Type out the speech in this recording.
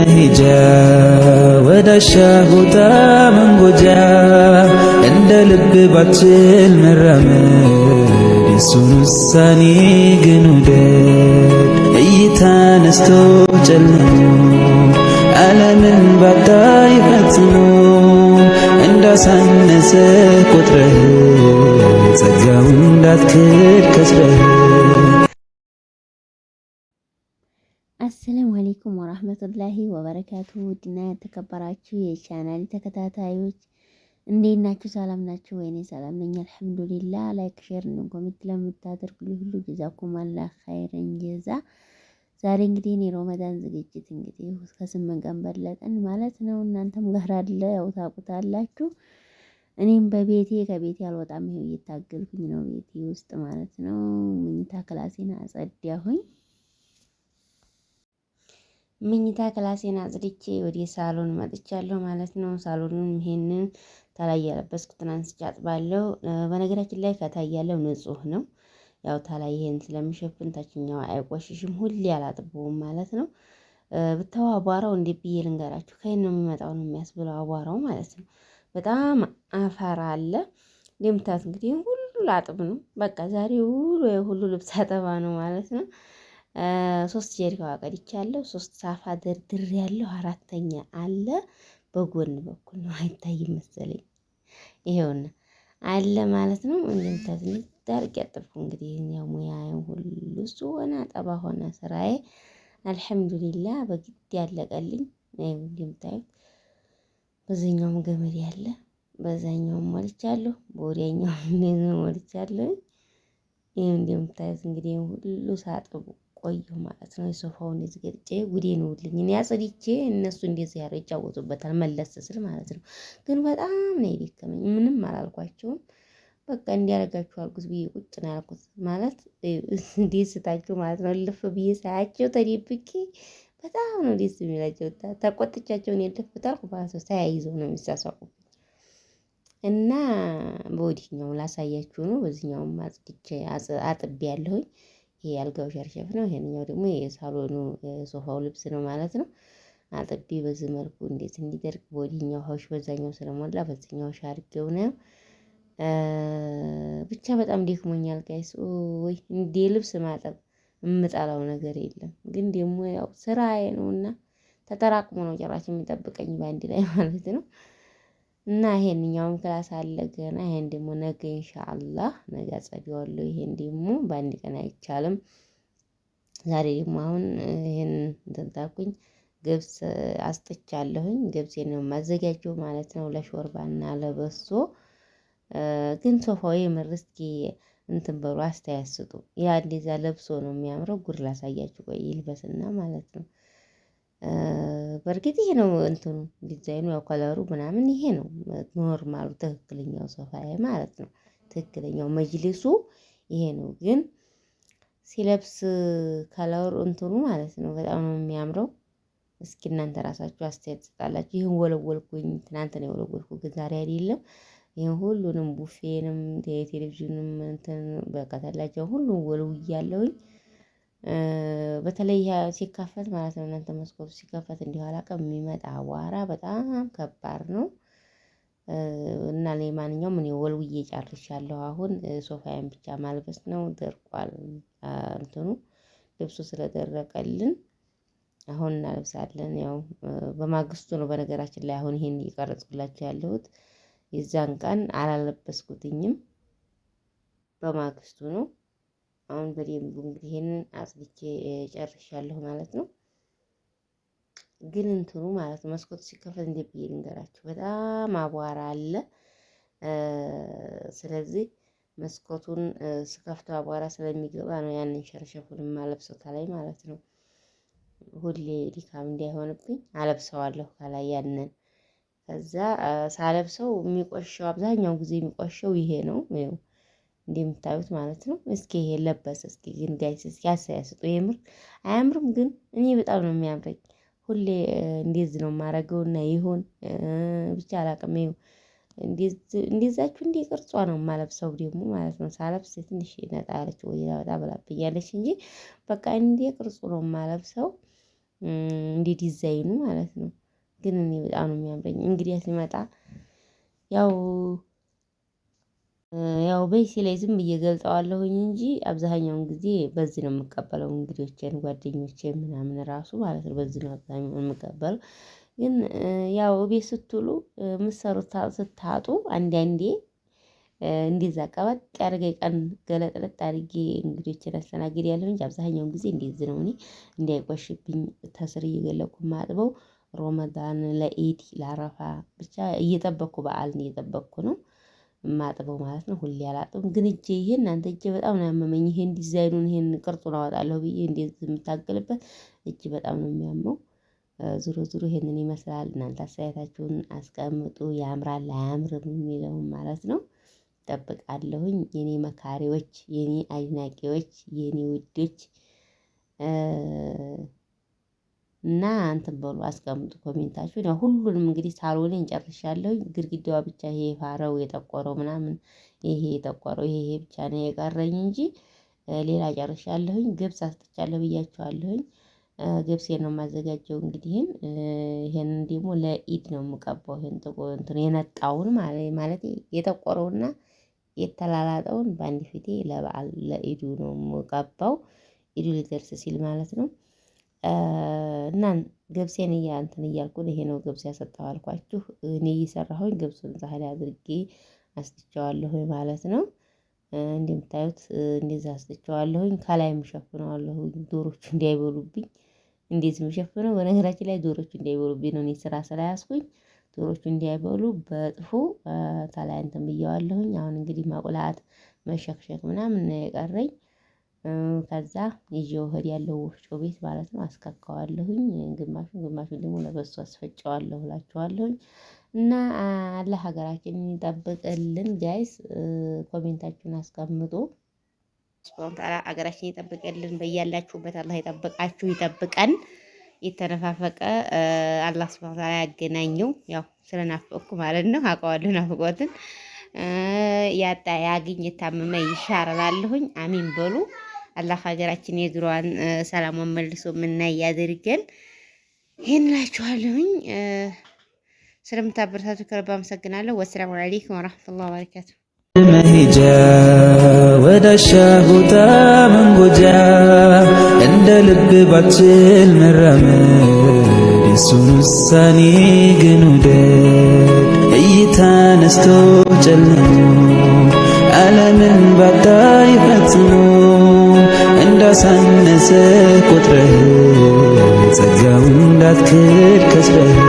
መሄጃ ወዳሻ ቦታ መንጎጃ እንደ ልብ ባችል መራመድ የሱን ውሳኔ ግን ውደድ። እይታ ነስቶ ጨልሞ ዓለምን ባታይ ፈጽሞ እንዳሳነሰ ቁጥረህ ጸጋው እንዳትክድ ከስረህ። አሰላሙ አለይኩም ወራህመቱላሂ ወበረካቱ። ውድና የተከበራችሁ የቻናል ተከታታዮች እንዴት ናችሁ? ሰላም ናችሁ ወይኔ? ሰላም ነኝ አልሐምዱሊላህ። ላይክ ሼር እና ኮሜንት ለምታደርጉልኝ ሁሉ ጀዛኩሙላህ ኸይረን ጀዛ። ዛሬ እንግዲህ እኔ ረመዳን ዝግጅት እንግዲህ እስከ 8 ቀን በለጠን ማለት ነው። እናንተም ጋር አለ ያው ታውቁታላችሁ። እኔም ከቤቴ አልወጣም። ይሄው እየታገልኩኝ ነው ቤቴ ውስጥ ማለት ነው። መኝታ ክላሴን አጸዳሁኝ። መኝታ ክላሴን አጽድቼ ወደ ሳሎን መጥቻለሁ ማለት ነው። ሳሎኑን ይሄንን ታላይ ያለበስኩትን አንስቼ አጥባለሁ። በነገራችን ላይ ከታይ ያለው ንጹህ ነው። ያው ታላይ ይሄን ስለሚሸፍን ታችኛው አይቆሽሽም። ሁሌ አላጥበውም ማለት ነው። ብታው አቧራው እንዴት ብዬ ልንገራችሁ? ከየት ነው የሚመጣው ነው የሚያስብለው አቧራው ማለት ነው። በጣም አፈር አለ። እንደምታዩት እንግዲህ ሁሉ ላጥብ ነው። በቃ ዛሬ ሁሉ ልብስ አጠባ ነው ማለት ነው። 3 ጀሪካ ቀድቻለሁ። 3 ሳፋ ደርድሬያለሁ። 4ኛ አለ በጎን በኩል ነው አይታይም መሰለኝ። ይሄውና አለ ማለት ነው። እንደምታዩት ዳርቅ ያጥብኩ እንግዲህ ያው ሙያዬን ሁሉ እሱ ሆነ አጠባ ሆነ ስራዬ አልሐምዱሊላህ በግድ ያለቀልኝ። እንደምታዩት በዚህኛውም ገመድ ያለ በዛኛውም ሞልቻለሁ፣ በወዲያኛውም ሞልቻለሁ። ይሄ እንደምታዩት እንግዲህ ሁሉ ሳጥቡ ቆየሁ ማለት ነው። የሶፋውን ዝግጬ ጉዴ ነውልኝ እኔ አጽድቼ እነሱ እንደዚህ ያለው ይጫወቱበታል መለስ ስል ማለት ነው። ግን በጣም ነው የደከመኝ። ምንም አላልኳቸውም። በቃ እንዲያረጋችሁ አልኩት ብዬ ቁጭ ነው ያልኩት ማለት ደስታቸው ማለት ነው። ልፍ ብዬ ሳያቸው ተደብቄ በጣም ነው ደስ የሚላቸው። ተቆጥቻቸውን የልፍታል ማለት ነው። ተያይዘው ነው የሚሳሳቁት። እና በወዲህኛው ላሳያችሁ ነው። በዚህኛውም አጽድቼ አጥቤ ያለሁኝ። ይሄ አልጋው ሸርሸፍ ነው። ይሄንኛው ደግሞ የሳሎኑ ሶፋው ልብስ ነው ማለት ነው። አጥቤ በዚህ መልኩ እንዴት እንዲደርቅ በወዲህኛው ሀውሽ በዛኛው ስለሞላ በዚህኛው ሻርጌው ነው። ብቻ በጣም ደክሞኛል ጋይስ። ወይ እንዴ ልብስ ማጠብ የምጠላው ነገር የለም። ግን ደግሞ ያው ስራዬ ነውና ተጠራቅሞ ነው ጭራሽ የሚጠብቀኝ በአንድ ላይ ማለት ነው። እና ይሄንኛውም ክላስ አለ ገና። ይሄን ደግሞ ነገ ኢንሻአላህ ነገ አጸደዋለሁ። ይሄን ደግሞ በአንድ ቀን አይቻልም። ዛሬ ደግሞ አሁን ይሄን እንተንታኩኝ ገብስ አስጥቻለሁኝ። ገብሴን ነው የማዘጋጀው ማለት ነው ለሾርባና ለበሶ። ግን ሶፋው የምር እስኪ እንትን በሉ አስተያየት ስጡ። ያ እንደዛ ለብሶ ነው የሚያምረው። ጉድ ላሳያችሁ ቆይ ይልበስና ማለት ነው። በእርግጥ ይሄ ነው እንትኑ ዲዛይኑ ያው ከለሩ ምናምን ይሄ ነው ኖርማሉ ትክክለኛው ሶፋዬ ማለት ነው። ትክክለኛው መጅሊሱ ይሄ ነው። ግን ሲለብስ ከለሩ እንትኑ ማለት ነው በጣም ነው የሚያምረው። እስኪ እናንተ ራሳችሁ አስተያየት ትሰጣላችሁ። ይሄን ወለወልኩኝ ትናንት ነው የወለወልኩት ግን ዛሬ አይደለም። ይሄን ሁሉንም ቡፌንም የቴሌቪዥንም እንትን በቃ ተላጃው ሁሉም ወልውያለሁኝ። በተለይ ሲከፈት ማለት ነው እናንተ መስኮቱ ሲከፈት እንዲሁ አላውቅም የሚመጣ አቧራ በጣም ከባድ ነው። እና ለማንኛውም እኔ ወልውዬ ጨርሻለሁ። አሁን ሶፋዬን ብቻ ማልበስ ነው። ደርቋል እንትኑ ልብሱ ስለደረቀልን አሁን እናለብሳለን። ያው በማግስቱ ነው በነገራችን ላይ አሁን ይሄን እየቀረጽኩላችሁ ያለሁት። የዛን ቀን አላለበስኩትኝም በማግስቱ ነው። አሁን በደንብ እንግዲህ ይሄንን አጽድቼ ጨርሻለሁ ማለት ነው። ግን እንትኑ ማለት ነው መስኮቱ ሲከፈት እንዴት ብዬ ልንገራችሁ በጣም አቧራ አለ። ስለዚህ መስኮቱን ስከፍተው አቧራ ስለሚገባ ነው ያንን ሸርሸፉን የማለብሰው ከላይ ማለት ነው። ሁሌ ድካም እንዳይሆንብኝ አለብሰዋለሁ ከላይ ያንን። ከዛ ሳለብሰው የሚቆሸው አብዛኛው ጊዜ የሚቆሸው ይሄ ነው እንደምታዩት ማለት ነው። እስኪ ይሄ ለበሰ እስኪ ግን ጋይስ እስኪ አስተያየት የምር አያምርም? ግን እኔ በጣም ነው የሚያምረኝ። ሁሌ እንደዚህ ነው የማደርገውና ይሁን ብቻ አላውቅም። ይኸው እንደዛችሁ እንደ ቅርጿ ነው የማለብሰው ደግሞ ማለት ነው። ሳለብስ ትንሽ ነጣ ያለች ወይ በጣም ብላብኛለች እንጂ በቃ እንደ ቅርጹ ነው የማለብሰው። እንደ ዲዛይኑ ማለት ነው። ግን እኔ በጣም ነው የሚያምረኝ። እንግዲህ ሲመጣ ያው በይሲ ላይ ዝም ብዬ ገልጸዋለሁኝ እንጂ አብዛኛውን ጊዜ በዚህ ነው የምቀበለው። እንግዶቼን ጓደኞቼን ምናምን ራሱ ማለት ነው በዚህ ነው አብዛኛውን የምቀበለው። ግን ያው ቤት ስትውሉ ምሰሩት ስታጡ አንዳንዴ እንደዛ ቀበጥ ያደርገ ቀን ገለጥለጥ አድርጌ እንግዶችን አስተናግዳለሁ እንጂ አብዛኛውን ጊዜ እንደዚህ ነው። እኔ እንዳይቆሽብኝ ተስር እየገለኩ ማጥበው ሮመዳን ለኢድ ለአረፋ ብቻ እየጠበቅኩ በዓልን እየጠበቅኩ ነው ማጥበው ማለት ነው። ሁሌ አላጥብም። ግን እጄ እናንተ እጄ በጣም ነው ያመመኝ። ይሄን ዲዛይኑን ይሄን ቅርጹን አወጣለሁ ብዬ እንዴት የምታገልበት እጅ በጣም ነው የሚያመው። ዙሮ ዙሮ ይሄንን ይመስላል። እናንተ አስተያየታችሁን አስቀምጡ። ያምራል አያምርም የሚለውን ማለት ነው። እጠብቃለሁኝ የኔ መካሪዎች፣ የኔ አድናቂዎች፣ የኔ ውዶች እና እንትን በሉ አስቀምጡ ኮሜንታችሁን። ያው ሁሉንም እንግዲህ ሳሎኔን ጨርሻለሁኝ። ግድግዳዋ ብቻ ይሄ ፋረው የጠቆረው ምናምን ይሄ የጠቆረው ይሄ ብቻ ነው የቀረኝ እንጂ ሌላ ጨርሻለሁኝ። ገብስ አስጥቻለሁ ብያችኋለሁኝ። ገብሴን ነው የማዘጋጀው። እንግዲህ ይሄንን ደግሞ ለኢድ ነው የምቀባው። ይሄን ጥቁር እንትን የነጣውን ማለት የጠቆረውና የተላላጠውን በአንድ ፊቴ ለበዓል ለኢዱ ነው የምቀባው። ኢዱ ሊደርስ ሲል ማለት ነው። እና ገብሴን እንትን እያልኩ ይሄ ነው ገብስ ያሰጣው አልኳችሁ። እኔ እየሰራሁኝ ገብሱን ዛሬ አድርጌ አስጥቼዋለሁ ማለት ነው። እንደምታዩት እንደዛ አስጥቼዋለሁኝ። ከላይ የምሸፍነዋለሁ ዶሮቹ እንዳይበሉብኝ። እንዴት የምሸፍነው በነገራችን ላይ ዶሮቹ እንዳይበሉብኝ ነው። እኔ ስራ ስለያዝኩኝ ዶሮቹ እንዳይበሉ በጥፉ ከላይ እንትን ብየዋለሁኝ። አሁን እንግዲህ ማቁላት መሸክሸክ ምናምን ነው የቀረኝ። ከዛ ይዤው ያለው ወፍጮ ቤት ማለት ነው አስከካዋለሁኝ። ግማሹን ደግሞ ለበሱ አስፈጨዋለሁ እላችኋለሁኝ። እና አላህ ሀገራችንን ይጠብቅልን ጋይስ። ኮሜንታችሁን አስቀምጡ። ሱብሃን ተዓላ ሀገራችንን ይጠብቅልን። በያላችሁበት አላህ ይጠብቃችሁ ይጠብቀን። የተነፋፈቀ አላህ ሱብሃን ተዓላ ያገናኘው። ያው ስለናፈቅኩ ማለት ነው አውቀዋለሁ ናፍቆትን። ያጣ ያግኝ የታመመ ይሻራላለሁኝ። አሚን በሉ። አላህ ሀገራችን የድሮዋን ሰላሟን መልሶ ምናይ ያድርገን። ይሄን እላችኋለሁኝ። ስለምታበረታቱ ከልብ አመሰግናለሁ። ወሰላሙ አለይኩም ወራህመቱላሂ ወበረካቱ። መሄጃ ወዳሻ ቦታ መንጎጃ እንደ ልብ ባችል መራመድ የሱን ውሳኔ ግን ውደድ። እይታ ነስቶ ጨልሞ ዓለምን ባታይ ፈጽሞ እንዳሳነሰ ቁጥረህ ጸጋውን እንዳትክድ ከስረህ